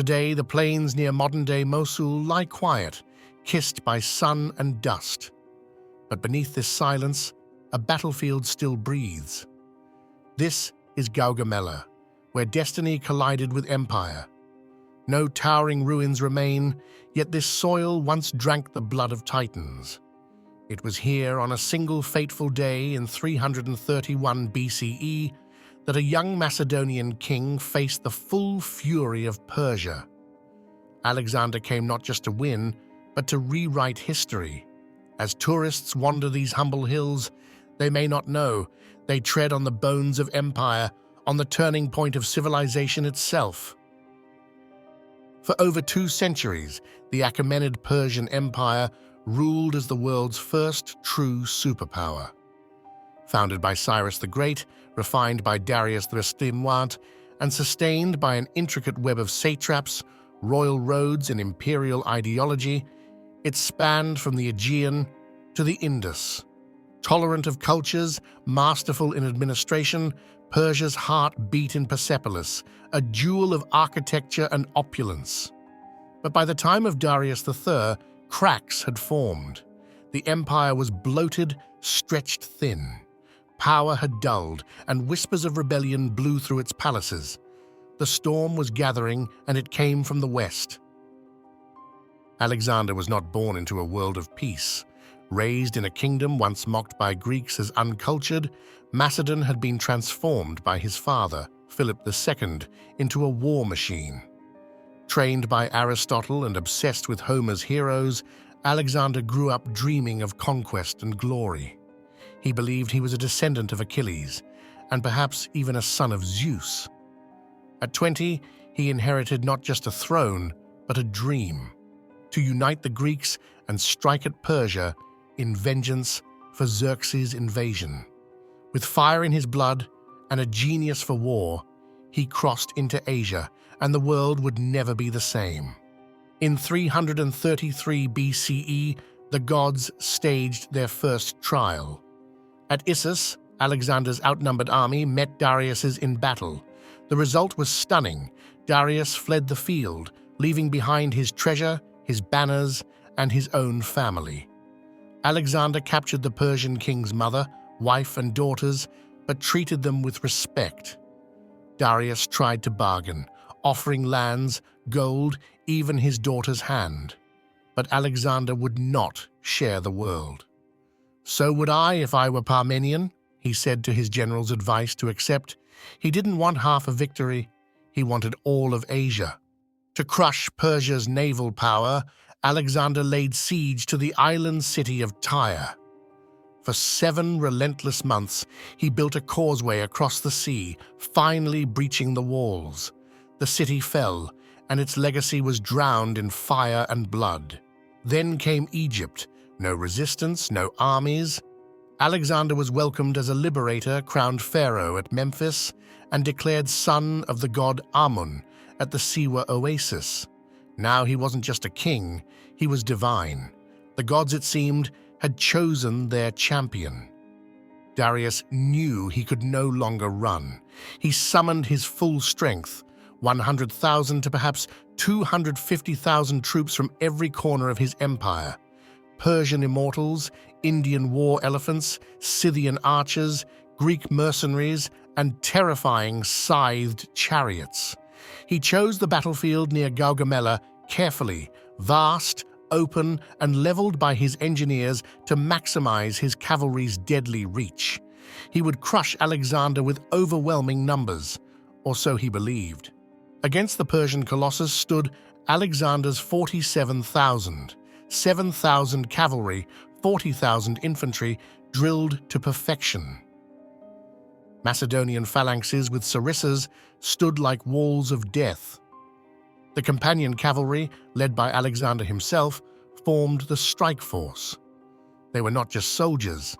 Today, the plains near modern-day Mosul lie quiet, kissed by sun and dust. But beneath this silence, a battlefield still breathes. This is Gaugamela, where destiny collided with empire. No towering ruins remain, yet this soil once drank the blood of titans. It was here on a single fateful day in 331 BCE that a young Macedonian king faced the full fury of Persia. Alexander came not just to win, but to rewrite history. As tourists wander these humble hills, they may not know they tread on the bones of empire, on the turning point of civilization itself. For over 2 centuries, the Achaemenid Persian Empire ruled as the world's first true superpower. Founded by Cyrus the Great, refined by Darius III, and sustained by an intricate web of satraps, royal roads, and imperial ideology, it spanned from the Aegean to the Indus. Tolerant of cultures, masterful in administration, Persia's heart beat in Persepolis, a jewel of architecture and opulence. But by the time of Darius III, cracks had formed. The empire was bloated, stretched thin. Power had dulled, and whispers of rebellion blew through its palaces. The storm was gathering, and it came from the west. Alexander was not born into a world of peace. Raised in a kingdom once mocked by Greeks as uncultured, Macedon had been transformed by his father, Philip II, into a war machine. Trained by Aristotle and obsessed with Homer's heroes, Alexander grew up dreaming of conquest and glory. He believed he was a descendant of Achilles, and perhaps even a son of Zeus. At 20, he inherited not just a throne, but a dream: to unite the Greeks and strike at Persia in vengeance for Xerxes' invasion. With fire in his blood and a genius for war, he crossed into Asia, and the world would never be the same. In 333 BCE, the gods staged their first trial. At Issus, Alexander's outnumbered army met Darius's in battle. The result was stunning. Darius fled the field, leaving behind his treasure, his banners, and his own family. Alexander captured the Persian king's mother, wife, and daughters, but treated them with respect. Darius tried to bargain, offering lands, gold, even his daughter's hand. But Alexander would not share the world. "So would I if I were Parmenion," he said to his general's advice to accept. He didn't want half a victory, he wanted all of Asia. To crush Persia's naval power, Alexander laid siege to the island city of Tyre. For 7 relentless months, he built a causeway across the sea, finally breaching the walls. The city fell, and its legacy was drowned in fire and blood. Then came Egypt. No resistance, no armies. Alexander was welcomed as a liberator, crowned pharaoh at Memphis, and declared son of the god Amun at the Siwa oasis. Now he wasn't just a king, he was divine. The gods, it seemed, had chosen their champion. Darius knew he could no longer run. He summoned his full strength, 100,000 to perhaps 250,000 troops from every corner of his empire. Persian immortals, Indian war elephants, Scythian archers, Greek mercenaries, and terrifying scythed chariots. He chose the battlefield near Gaugamela carefully, vast, open, and leveled by his engineers to maximize his cavalry's deadly reach. He would crush Alexander with overwhelming numbers, or so he believed. Against the Persian Colossus stood Alexander's 47,000, 7,000 cavalry, 40,000 infantry, drilled to perfection. Macedonian phalanxes with sarissas stood like walls of death. The companion cavalry, led by Alexander himself, formed the strike force. They were not just soldiers,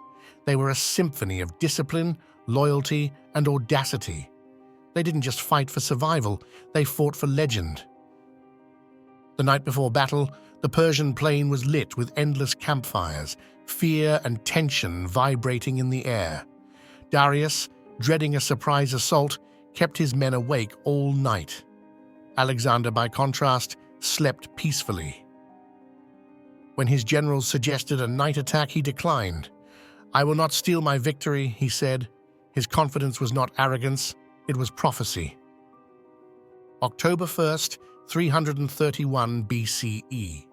they were a symphony of discipline, loyalty, and audacity. They didn't just fight for survival, they fought for legend. The night before battle, the Persian plain was lit with endless campfires, fear and tension vibrating in the air. Darius, dreading a surprise assault, kept his men awake all night. Alexander, by contrast, slept peacefully. When his generals suggested a night attack, he declined. "I will not steal my victory," he said. His confidence was not arrogance, it was prophecy. October 1st, 331 BCE.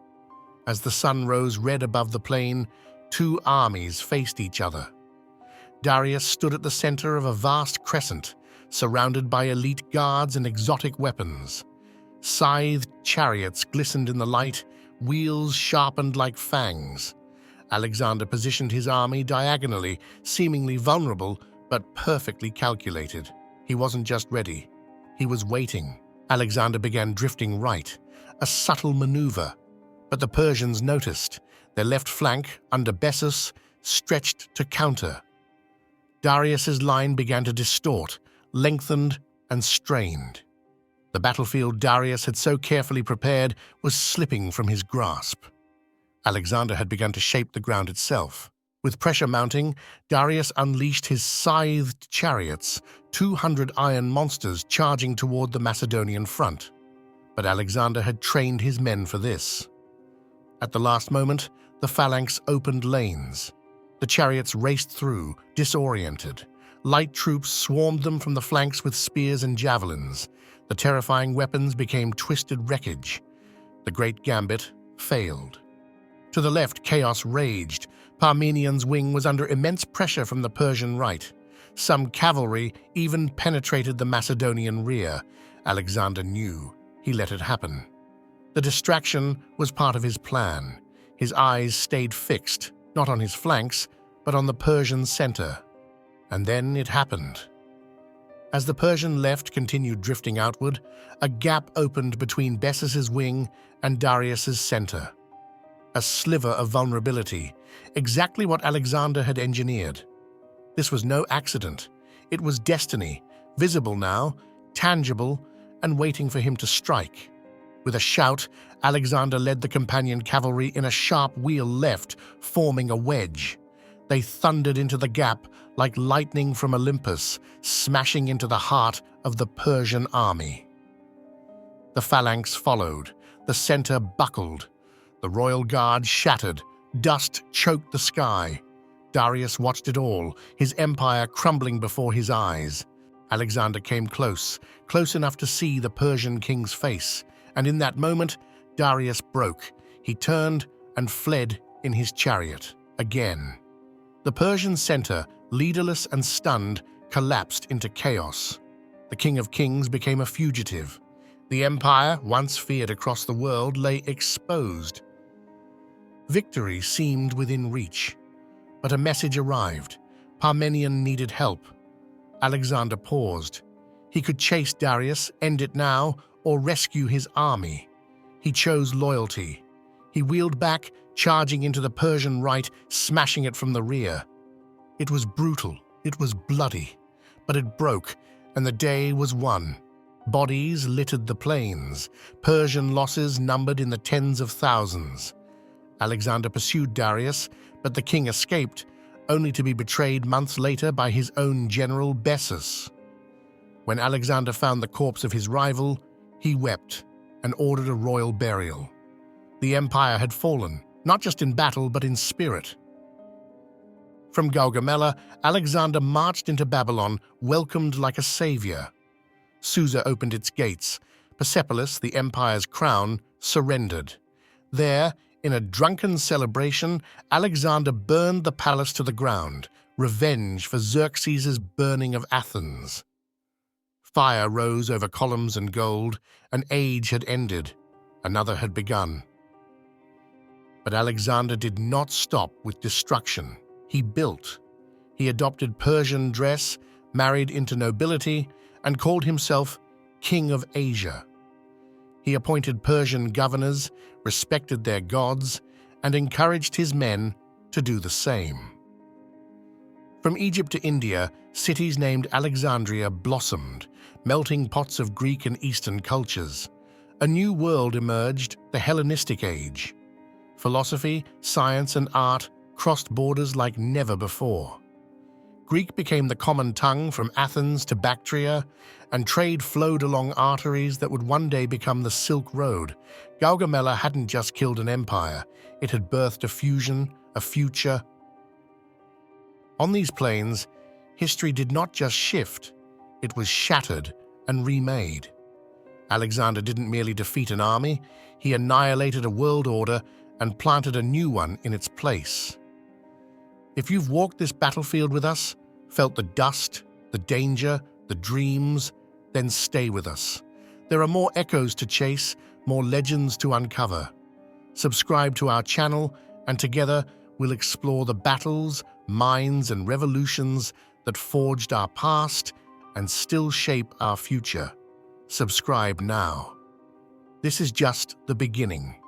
As the sun rose red above the plain, two armies faced each other. Darius stood at the center of a vast crescent, surrounded by elite guards and exotic weapons. Scythed chariots glistened in the light, wheels sharpened like fangs. Alexander positioned his army diagonally, seemingly vulnerable, but perfectly calculated. He wasn't just ready. He was waiting. Alexander began drifting right, a subtle maneuver. But the Persians noticed. Their left flank, under Bessus, stretched to counter. Darius's line began to distort, lengthened and strained. The battlefield Darius had so carefully prepared was slipping from his grasp. Alexander had begun to shape the ground itself. With pressure mounting, Darius unleashed his scythed chariots, 200 iron monsters charging toward the Macedonian front. But Alexander had trained his men for this. At the last moment, the phalanx opened lanes. The chariots raced through, disoriented. Light troops swarmed them from the flanks with spears and javelins. The terrifying weapons became twisted wreckage. The great gambit failed. To the left, chaos raged. Parmenian's wing was under immense pressure from the Persian right. Some cavalry even penetrated the Macedonian rear. Alexander knew. He let it happen. The distraction was part of his plan. His eyes stayed fixed, not on his flanks, but on the Persian center. And then it happened. As the Persian left continued drifting outward, a gap opened between Bessus's wing and Darius's center. A sliver of vulnerability, exactly what Alexander had engineered. This was no accident. It was destiny, visible now, tangible, and waiting for him to strike. With a shout, Alexander led the companion cavalry in a sharp wheel left, forming a wedge. They thundered into the gap like lightning from Olympus, smashing into the heart of the Persian army. The phalanx followed. The center buckled. The royal guard shattered. Dust choked the sky. Darius watched it all, his empire crumbling before his eyes. Alexander came close enough to see the Persian king's face, and in that moment, Darius broke. He turned and fled in his chariot, again. The Persian center, leaderless and stunned, collapsed into chaos. The King of Kings became a fugitive. The empire, once feared across the world, lay exposed. Victory seemed within reach, but a message arrived. Parmenion needed help. Alexander paused. He could chase Darius, end it now, or rescue his army. He chose loyalty. He wheeled back, charging into the Persian right, smashing it from the rear. It was brutal, it was bloody, but it broke, and the day was won. Bodies littered the plains, Persian losses numbered in the tens of thousands. Alexander pursued Darius, but the king escaped, only to be betrayed months later by his own general Bessus. When Alexander found the corpse of his rival, he wept and ordered a royal burial. The empire had fallen, not just in battle, but in spirit. From Gaugamela, Alexander marched into Babylon, welcomed like a savior. Susa opened its gates. Persepolis, the empire's crown, surrendered. There, in a drunken celebration, Alexander burned the palace to the ground, revenge for Xerxes' burning of Athens. Fire rose over columns and gold. An age had ended. Another had begun. But Alexander did not stop with destruction. He built. He adopted Persian dress, married into nobility, and called himself King of Asia. He appointed Persian governors, respected their gods, and encouraged his men to do the same. From Egypt to India, cities named Alexandria blossomed, melting pots of Greek and Eastern cultures. A new world emerged, the Hellenistic Age. Philosophy, science, and art crossed borders like never before. Greek became the common tongue from Athens to Bactria, and trade flowed along arteries that would one day become the Silk Road. Gaugamela hadn't just killed an empire, it had birthed a fusion, a future. On these plains, history did not just shift, it was shattered and remade. Alexander didn't merely defeat an army, he annihilated a world order and planted a new one in its place. If you've walked this battlefield with us, felt the dust, the danger, the dreams, then stay with us. There are more echoes to chase, more legends to uncover. Subscribe to our channel, and together we'll explore the battles, minds, and revolutions that forged our past and still shape our future. Subscribe now. This is just the beginning.